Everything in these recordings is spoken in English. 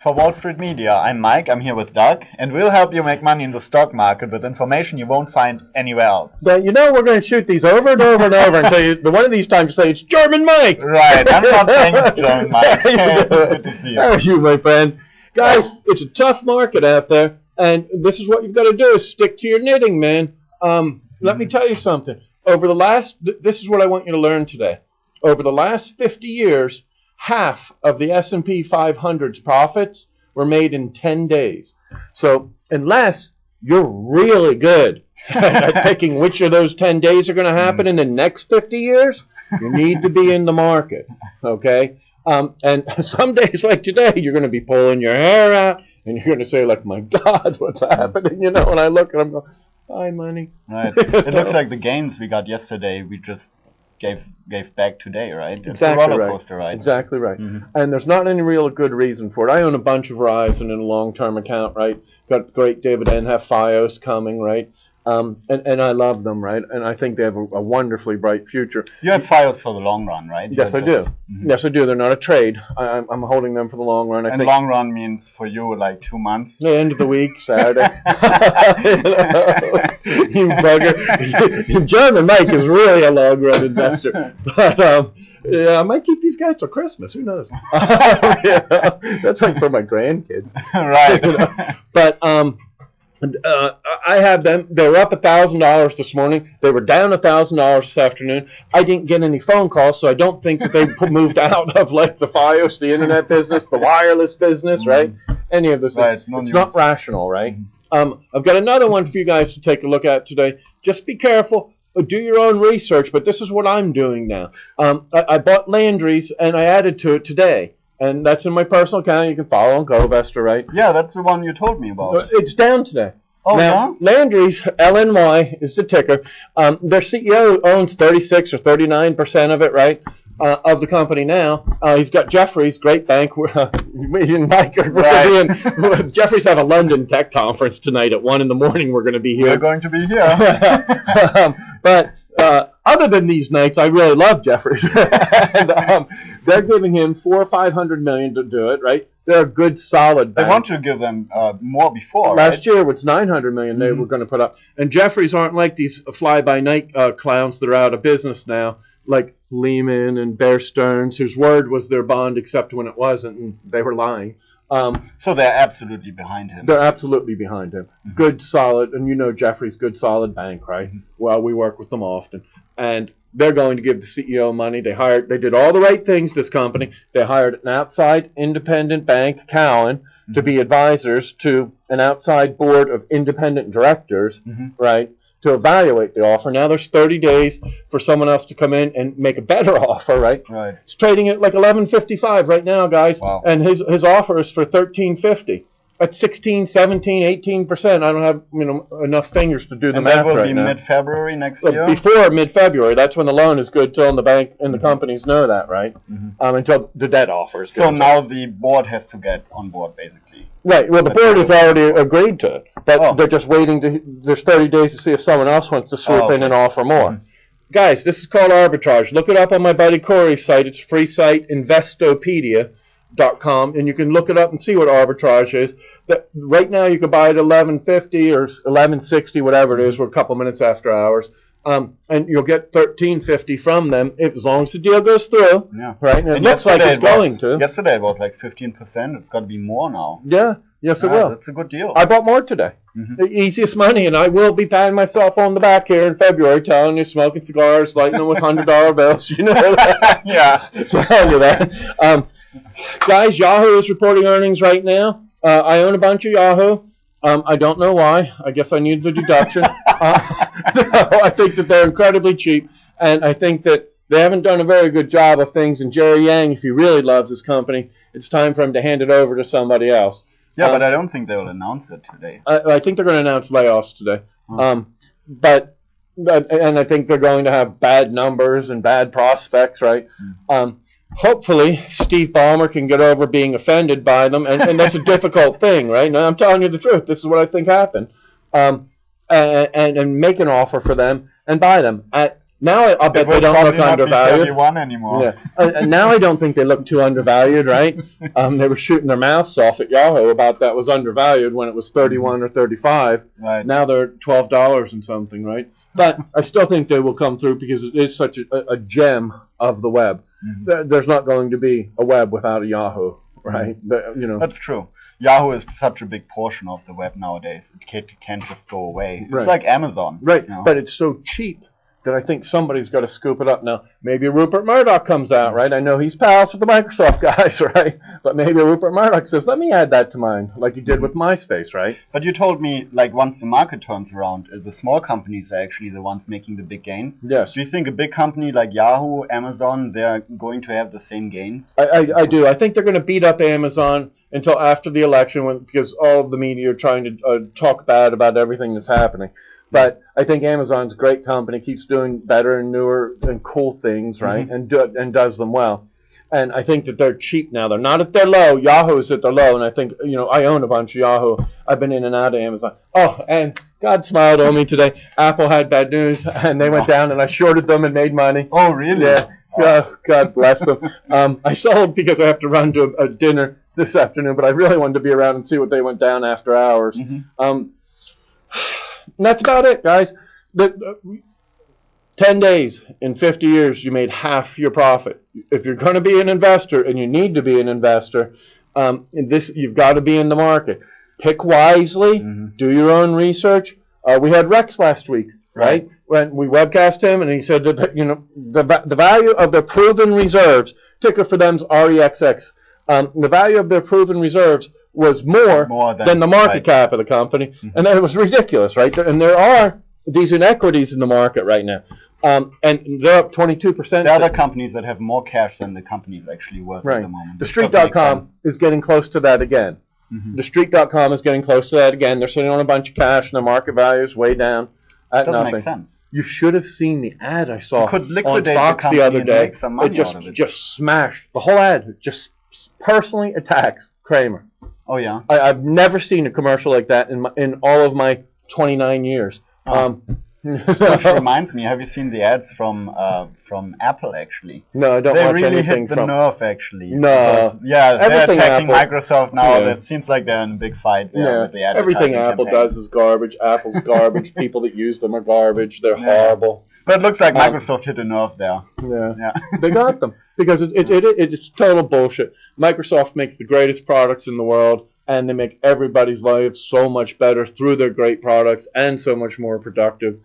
For Wall Street Media, I'm Mike, I'm here with Doug, and we'll help you make money in the stock market with information you won't find anywhere else. But you know we're going to shoot these over and over and over until you, one of these times you say, it's German Mike! Right, I'm not saying it's German Mike. Good to see you. How are you, my friend? Guys, it's a tough market out there, and this is what you've got to do, is stick to your knitting, man. Let me tell you something. This is what I want you to learn today. Over the last 50 years, half of the S&P 500's profits were made in 10 days. So unless you're really good at picking which of those 10 days are going to happen in the next 50 years, you need to be in the market, okay? And some days like today, you're going to be pulling your hair out, and you're going to say, like, my God, what's happening? You know, when I look at them, go, bye, money. Right. It looks like the gains we got yesterday, we just gave back today, right? It's Exactly a roller coaster, right? Exactly right. And there's not any real good reason for it. I own a bunch of Verizon in a long-term account, right? Got great dividend, have FiOS coming, right? And I love them, right? And I think they have a wonderfully bright future. You have FiOS for the long run, right? Yes, I do. Yes, I do. They're not a trade. I'm holding them for the long run. I and think long run means for you like 2 months? The end of the week, Saturday. You bugger. German Mike is really a long run investor. But yeah, I might keep these guys till Christmas. Who knows? That's like for my grandkids. Right. You know? But I have them. They were up $1,000 this morning. They were down $1,000 this afternoon. I didn't get any phone calls, so I don't think that they moved out of like the FiOS, the internet business, the wireless business, right? Any of this. Right. It's not rational, right? I've got another one for you guys to take a look at today. Just be careful. Do your own research, but this is what I'm doing now. I bought Landry's, and I added to it today. And that's in my personal account. You can follow on GoVestor, right? Yeah, that's the one you told me about. It's down today. Oh, now, yeah? Landry's, LNY, is the ticker. Their CEO owns 36 or 39% of it, right, of the company now. He's got Jefferies, great bank. Me and Mike are right. Jefferies have a London tech conference tonight at 1 in the morning. We're going to be here. We're going to be here. But other than these nights, I really love Jefferies. And, they're giving him $400 or $500 million to do it, right? They're a good, solid bank. They want to give them more before, Last year, it was $900 million they were going to put up. And Jefferies aren't like these fly-by-night clowns that are out of business now, like Lehman and Bear Stearns, whose word was their bond, except when it wasn't, and they were lying. So they're absolutely behind him. They're absolutely behind him. Good, solid, and you know Jefferies, good, solid bank, right? Well, we work with them often. And they're going to give the CEO money. They did all the right things, this company. They hired an outside independent bank, Cowen, to be advisors to an outside board of independent directors, right, to evaluate the offer. Now there's 30 days for someone else to come in and make a better offer, right? Right. It's trading at like $11.55 right now, guys. Wow. And his offer is for $13.50. That's 16, 17, 18%. I don't have enough fingers to do the math right now. And that will be mid-February next year? Before mid-February. That's when the loan is good till the bank and the companies know that, right? Until the debt offer is good. So now the board has to get on board, basically. Right. Well, the board has already agreed to it. But they're just waiting. There's 30 days to see if someone else wants to swoop in and offer more. Guys, this is called arbitrage. Look it up on my buddy Corey's site. It's a free site, Investopedia.com, and you can look it up and see what arbitrage is. Right now you can buy it at $11.50 or $11.60, whatever it is. We're a couple minutes after hours, and you'll get $13.50 from them as long as the deal goes through. Yeah. Right, and it looks like it's going to. Yesterday it was like 15%. It's got to be more now. Yeah. Yes, it will. That's a good deal. I bought more today. The easiest money, and I will be patting myself on the back here in February, telling you, smoking cigars, lighting them with $100 bills. You know that? Yeah. Telling you that. Guys, Yahoo is reporting earnings right now. I own a bunch of Yahoo. I don't know why. I guess I need the deduction. I think that they're incredibly cheap, and I think that they haven't done a very good job of things. And Jerry Yang, if he really loves his company, it's time for him to hand it over to somebody else. Yeah, but I don't think they will announce it today. I think they're going to announce layoffs today. But I think they're going to have bad numbers and bad prospects, right? Hopefully, Steve Ballmer can get over being offended by them, and that's a difficult thing, right? Now, I'm telling you the truth. This is what I think happened. And make an offer for them and buy them at Now I bet they don't look undervalued. 31 anymore. Yeah. Now I don't think they look too undervalued, right? They were shooting their mouths off at Yahoo about that was undervalued when it was 31 or 35. Right. Now they're $12 and something, right? But I still think they will come through because it is such a gem of the web. There's not going to be a web without a Yahoo, right? That's true. Yahoo is such a big portion of the web nowadays. It can't just go away. It's like Amazon. Right, but it's so cheap that I think somebody's got to scoop it up now. Maybe Rupert Murdoch comes out, right? I know he's pals with the Microsoft guys, right? But maybe Rupert Murdoch says, let me add that to mine, like he did with MySpace, right? But you told me, like, once the market turns around, the small companies are actually the ones making the big gains. Yes. Do you think a big company like Yahoo, Amazon, they're going to have the same gains? I do. I think they're going to beat up Amazon until after the election because all of the media are trying to talk bad about everything that's happening. But I think Amazon's a great company, keeps doing better and newer and cool things, right? And does them well. And I think that they're cheap now. They're not at their low. Yahoo's at their low. And I think, I own a bunch of Yahoo. I've been in and out of Amazon. Oh, and God smiled on me today. Apple had bad news, and they went down, and I shorted them and made money. Oh, really? Yeah. God bless them. I sold because I have to run to a dinner this afternoon, but I really wanted to be around and see what they went down after hours. And that's about it, guys. 10 days in 50 years, you made half your profit. If you're going to be an investor, and you need to be an investor, you've got to be in the market. Pick wisely. Do your own research. We had Rex last week, right? When we webcast him, and he said that the value of their proven reserves, ticker for them's REXX, the value of their proven reserves was more than the market cap of the company, and that was ridiculous, right? And there are these inequities in the market right now, and they're up 22%. There are other companies that have more cash than the company's actually worth at the moment. The Street.com is getting close to that again. The Street.com is getting close to that again. They're sitting on a bunch of cash, and their market value is way down at doesn't nothing. Make sense. You should have seen the ad I saw on Fox the other day. It just smashed the whole ad. It just personally attacks Kramer. Oh yeah. I've never seen a commercial like that in all of my 29 years. Which reminds me, have you seen the ads from Apple actually? No, I don't watch anything from. They really hit the nerve actually. No. They're attacking Microsoft now. It seems like they're in a big fight there with the advertising Everything Apple does is garbage. Apple's garbage. People that use them are garbage. They're horrible. But it looks like Microsoft hit a nerve there. Yeah. They got them because it's total bullshit. Microsoft makes the greatest products in the world, and they make everybody's life so much better through their great products and so much more productive.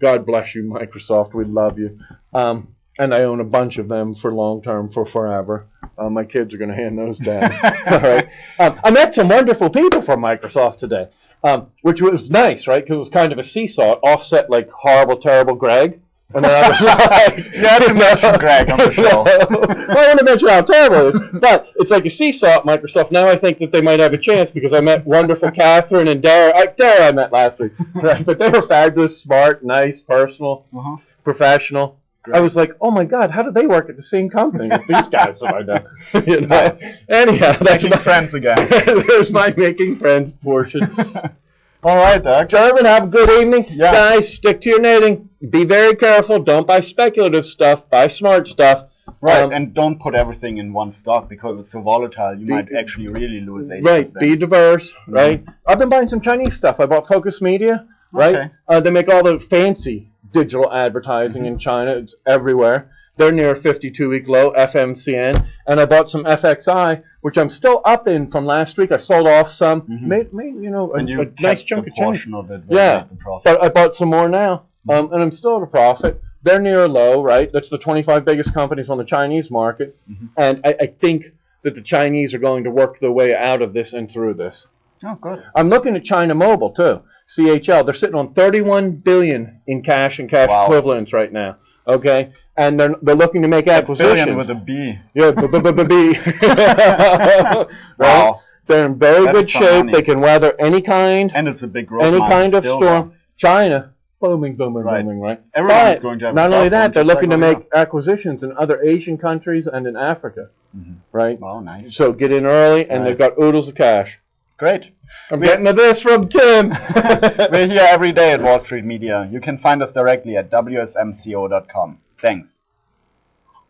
God bless you, Microsoft. We love you. And I own a bunch of them for long term, for forever. My kids are going to hand those down. All right. I met some wonderful people from Microsoft today, which was nice, right? Because it was kind of a seesaw. It offset like horrible, terrible Greg. And then I was like, you had to mention Greg on the show. I want to mention how terrible it is. But it's like a seesaw at Microsoft. Now I think that they might have a chance because I met wonderful Catherine and Dara. Dara I met last week. Right? But they were fabulous, smart, nice, personal, professional. Great. I was like, oh my God, how do they work at the same company with these guys that I know? Nice. Anyhow, that's making friends again. There's my making friends portion. All right, Doug. Gentlemen, have a good evening. Guys, stick to your knitting. Be very careful. Don't buy speculative stuff. Buy smart stuff. Right, and don't put everything in one stock because it's so volatile. You might actually really lose 80%. Right, be diverse, right? I've been buying some Chinese stuff. I bought Focus Media, right? They make all the fancy digital advertising in China. It's everywhere. They're near a 52-week low, FMCN. And I bought some FXI, which I'm still up in from last week. I sold off some. Made a nice chunk of change. Of it but I bought some more now. And I'm still at a profit. They're near a low, right? That's the 25 biggest companies on the Chinese market. And I think that the Chinese are going to work their way out of this and through this. Oh, good. I'm looking at China Mobile, too. CHL. They're sitting on $31 billion in cash and cash equivalents right now. Okay? And they're looking to make acquisitions. Billion with a B. Yeah, B. Wow. They're in very good shape. They can weather any kind. And it's a big growth any kind of storm. China, booming, right? Everyone's going to have not only that, they're looking to make acquisitions in other Asian countries and in Africa. Right? Wow, nice. So get in early, and they've got oodles of cash. Great. I'm getting to this from Tim. We're here every day at Wall Street Media. You can find us directly at wsmco.com. Thanks.